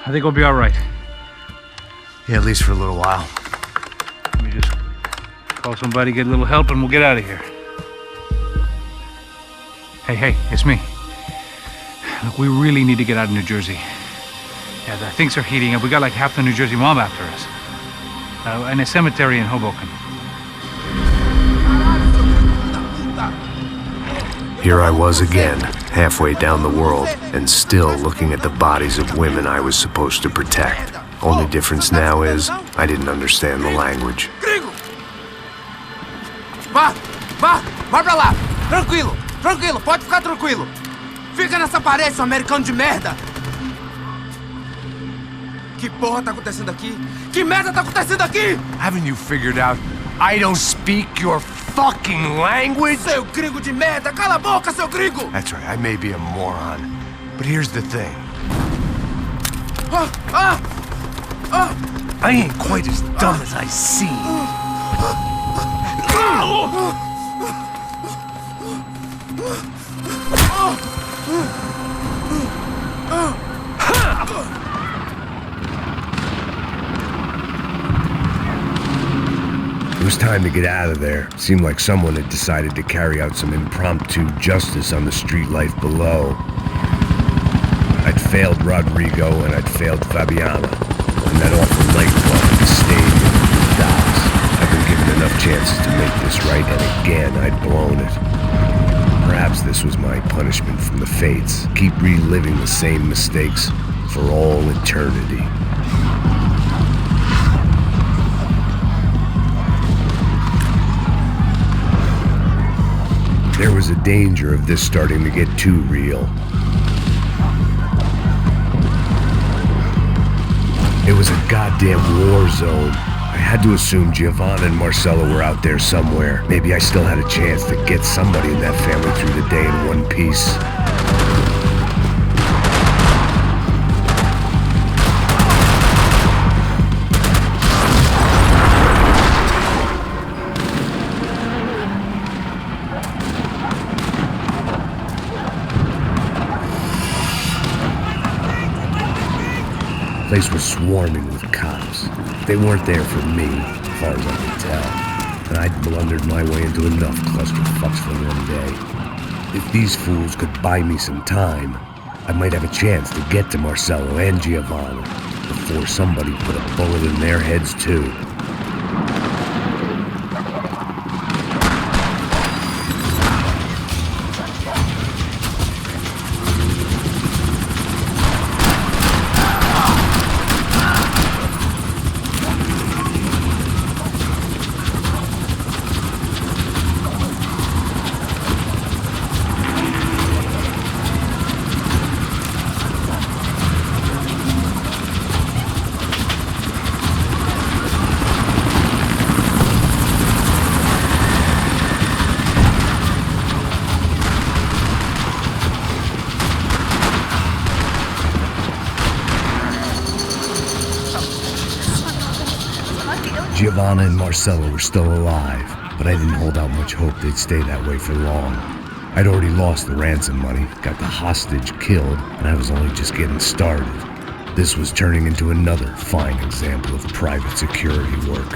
I think we'll be all right. Yeah, at least for a little while. Let me just call somebody, get a little help, and we'll get out of here. Hey, it's me. Look, we really need to get out of New Jersey. Yeah, things are heating up. We got like half the New Jersey mob after us. And a cemetery in Hoboken. Here I was again, halfway down the world, and still looking at the bodies of women I was supposed to protect. Only difference now is, I didn't understand the language. Gringo! Vai pra lá! Tranquilo, pode ficar tranquilo! Fica nessa parede, seu americano de merda! Que porra tá acontecendo aqui? Que merda tá acontecendo aqui? Haven't you figured out I don't speak your fucking language? Seu gringo de merda! Cala a boca, seu gringo! That's right, I may be a moron, but here's the thing. I ain't quite as dumb as I seem. It was time to get out of there. Seemed like someone had decided to carry out some impromptu justice on the street life below. I'd failed Rodrigo and I'd failed Fabiana. And that awful nightclub, the stadium, the docks. I'd been given enough chances to make this right, and again I'd blown it. Perhaps this was my punishment from the fates. Keep reliving the same mistakes for all eternity. There was a danger of this starting to get too real. It was a goddamn war zone. I had to assume Giovanna and Marcella were out there somewhere. Maybe I still had a chance to get somebody in that family through the day in one piece. The place was swarming with cops. They weren't there for me, as far as I could tell. And I'd blundered my way into enough clusterfucks for one day. If these fools could buy me some time, I might have a chance to get to Marcello and Giovanna before somebody put a bullet in their heads too. Giovanna and Marcella were still alive, but I didn't hold out much hope they'd stay that way for long. I'd already lost the ransom money, got the hostage killed, and I was only just getting started. This was turning into another fine example of private security work.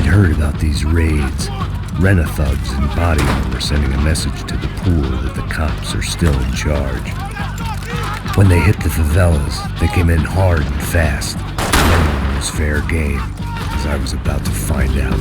Heard about these raids. Rena-thugs in body armor sending a message to the pool that the cops are still in charge. When they hit the favelas, they came in hard and fast. Everyone was fair game, as I was about to find out.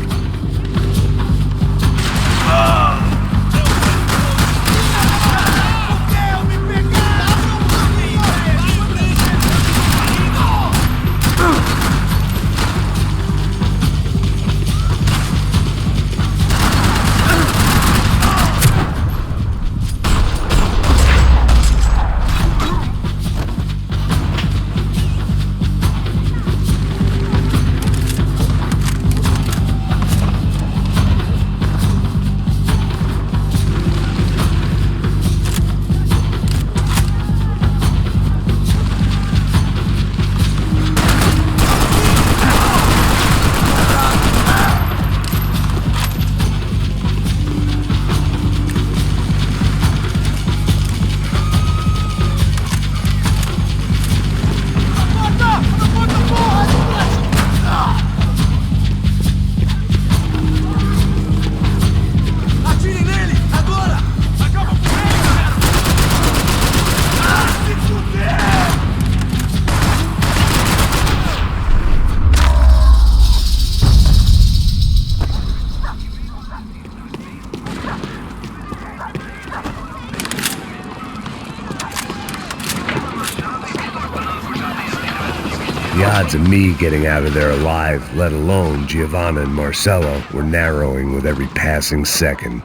The odds of me getting out of there alive, let alone Giovanna and Marcello, were narrowing with every passing second.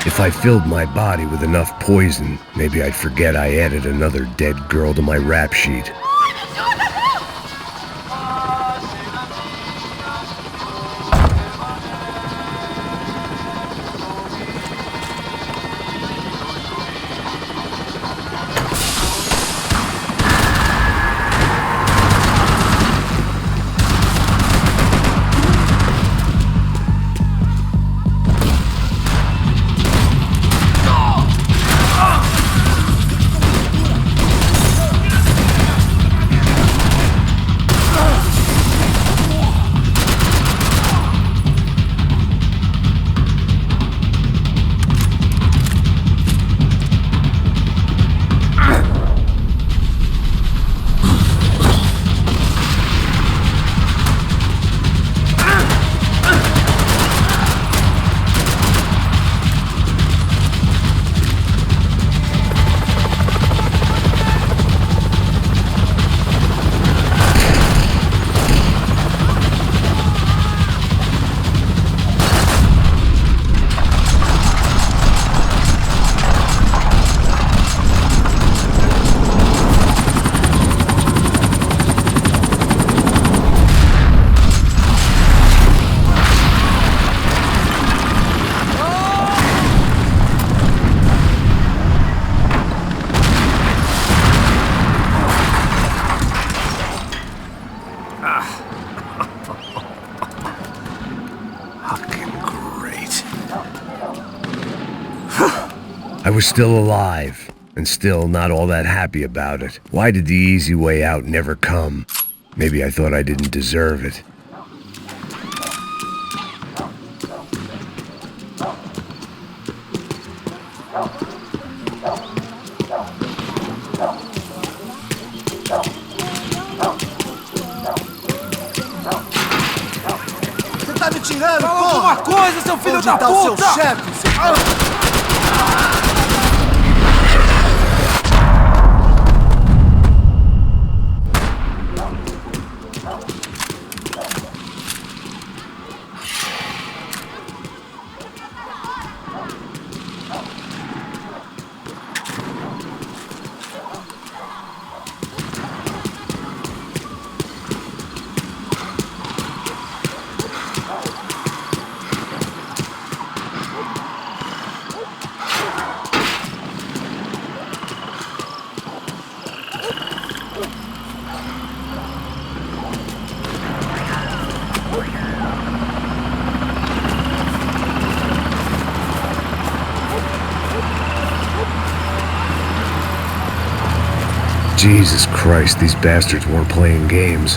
If I filled my body with enough poison, maybe I'd forget I added another dead girl to my rap sheet. I was still alive, and still not all that happy about it. Why did the easy way out never come? Maybe I thought I didn't deserve it. Você tá me tirando, Fala porra! alguma coisa, seu filho Onde da tá o seu puta! chefe, seu... Jesus Christ, these bastards weren't playing games.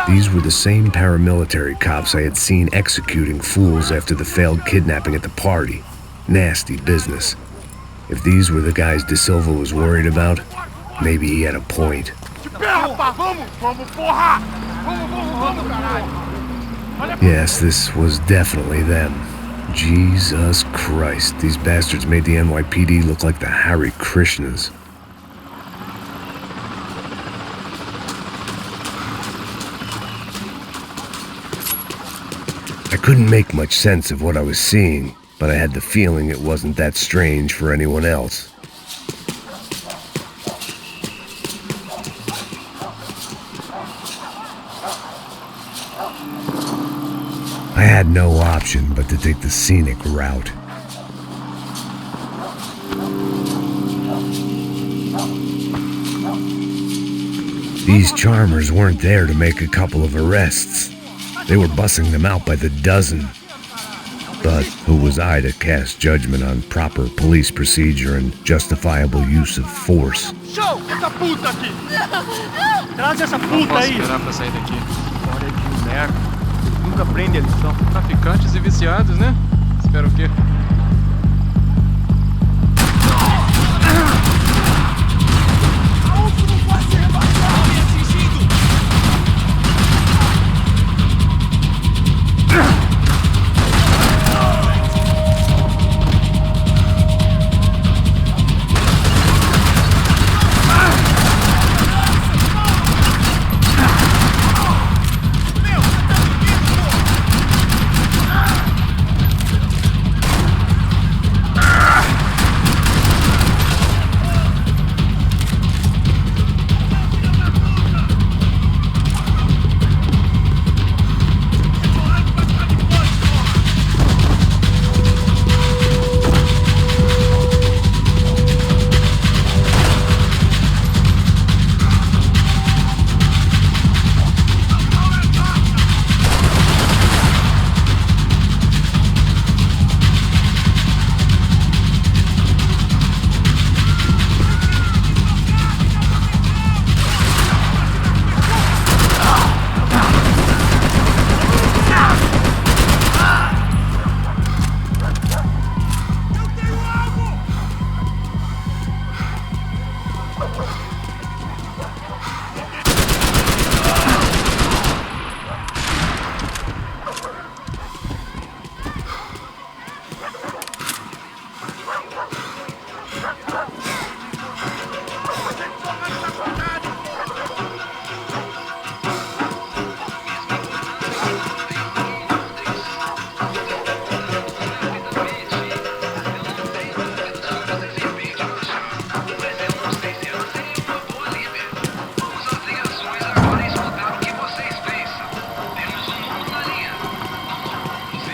These were the same paramilitary cops I had seen executing fools after the failed kidnapping at the party. Nasty business. If these were the guys De Silva was worried about, maybe he had a point. Yes, this was definitely them. Jesus Christ, these bastards made the NYPD look like the Hare Krishnas. I couldn't make much sense of what I was seeing, but I had the feeling it wasn't that strange for anyone else. I had no option but to take the scenic route. These charmers weren't there to make a couple of arrests. They were bussing them out by the dozen. But who was I to cast judgment on proper police procedure and justifiable use of force? Show! Essa puta aqui! Traz essa puta aí! Não posso esperar pra sair daqui. História de merda. Nunca prende a lição. Traficantes e viciados, né? Espera o quê? Aonde não pode ser rebaixado!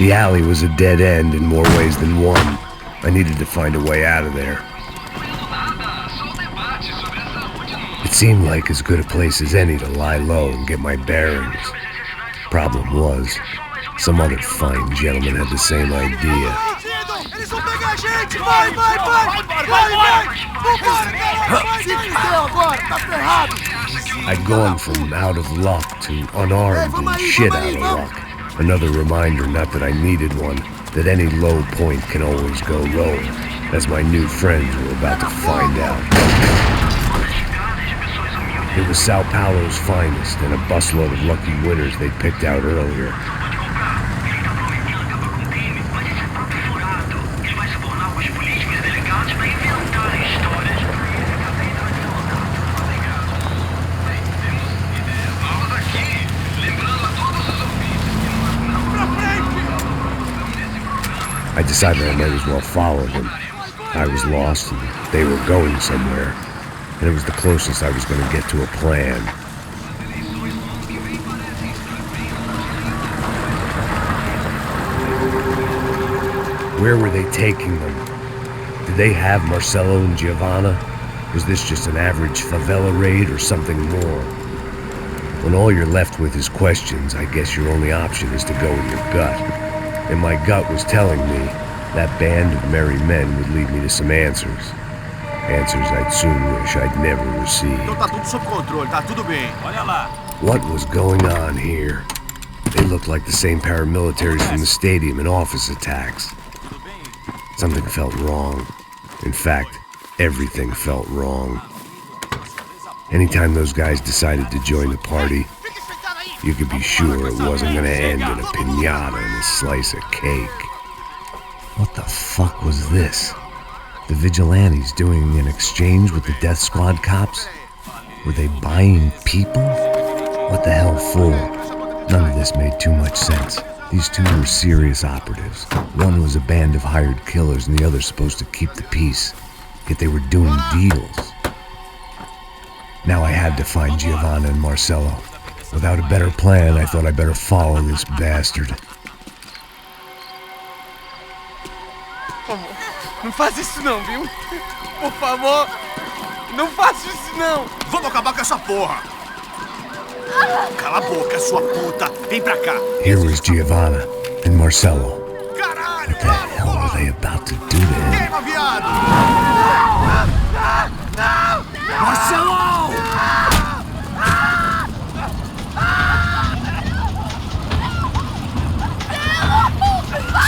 The alley was a dead end in more ways than one. I needed to find a way out of there. It seemed like as good a place as any to lie low and get my bearings. Problem was, some other fine gentleman had the same idea. Eles vão pegar a gente! Vai, vai, vai! Vai, vai! Vambora, cara! Se fudeu agora, tá ferrado! I'd gone from out of luck to unarmed and shit out of luck. Another reminder, not that I needed one, that any low point can always go low, as my new friends were about to find out. It was Sao Paulo's finest and a busload of lucky winners they'd picked out earlier. I decided I might as well follow them. I was lost and they were going somewhere, and it was the closest I was going to get to a plan. Where were they taking them? Did they have Marcelo and Giovanna? Was this just an average favela raid or something more? When all you're left with is questions, I guess your only option is to go with your gut. And my gut was telling me that band of merry men would lead me to some answers. Answers I'd soon wish I'd never received. Então tá tudo sob controle, tá tudo bem. Olha lá. What was going on here? They looked like the same paramilitaries from the stadium in office attacks. Something felt wrong. In fact, everything felt wrong. Anytime those guys decided to join the party, you could be sure it wasn't gonna end in a piñata and a slice of cake. What the fuck was this? The vigilantes doing an exchange with the death squad cops? Were they buying people? What the hell for? None of this made too much sense. These two were serious operatives. One was a band of hired killers and the other supposed to keep the peace. Yet they were doing deals. Now I had to find Giovanna and Marcelo. Without a better plan, I thought I'd better follow this bastard. Não faz isso não, viu? Por favor, não faça isso não! Vamos acabar com essa porra! Cala a boca, sua puta! Vem pra cá! Here was Giovanna and Marcelo. Caralho! What the hell were they about to do to him? Queima, viado! Marcelo!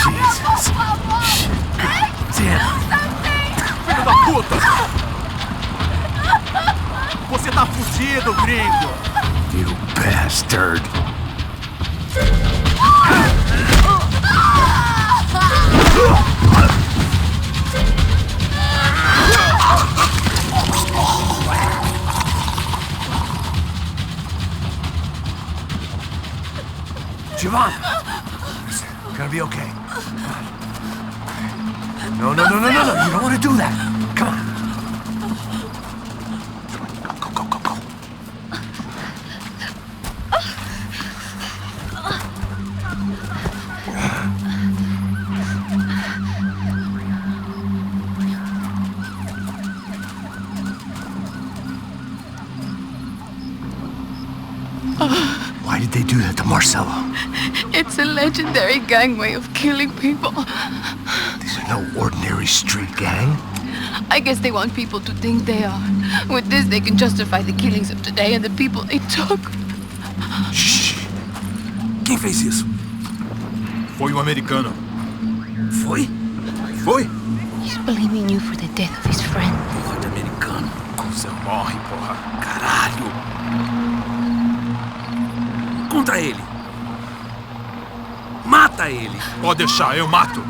Jesus! Damn! Filho da puta! Você tá fudido, gringo! You bastard! Giovanna! Listen, gonna be okay. No, no, no, no, no, no. You don't want to do that. Come on. Go, go, go, go. Why did they do that to Marcelo? It's a legendary gang way of killing people. These are no ordinary street gang. I guess they want people to think they are. With this, they can justify the killings of today and the people they took. Shh! Quem fez isso? Foi um americano. Foi? Foi? He's blaming you for the death of his friend. Porra de americano. Você morre, porra. Caralho! Contra ele. Mata ele. Pode deixar, eu mato.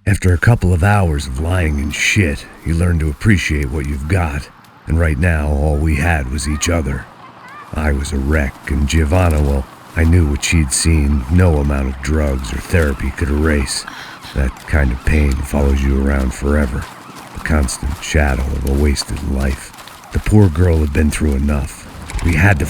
After a couple of hours of lying in shit, you learn to appreciate what you've got, and right now all we had was each other. I was a wreck, and Giovanna, well, I knew what she'd seen no amount of drugs or therapy could erase. That kind of pain follows you around forever, the constant shadow of a wasted life. The poor girl had been through enough. We had to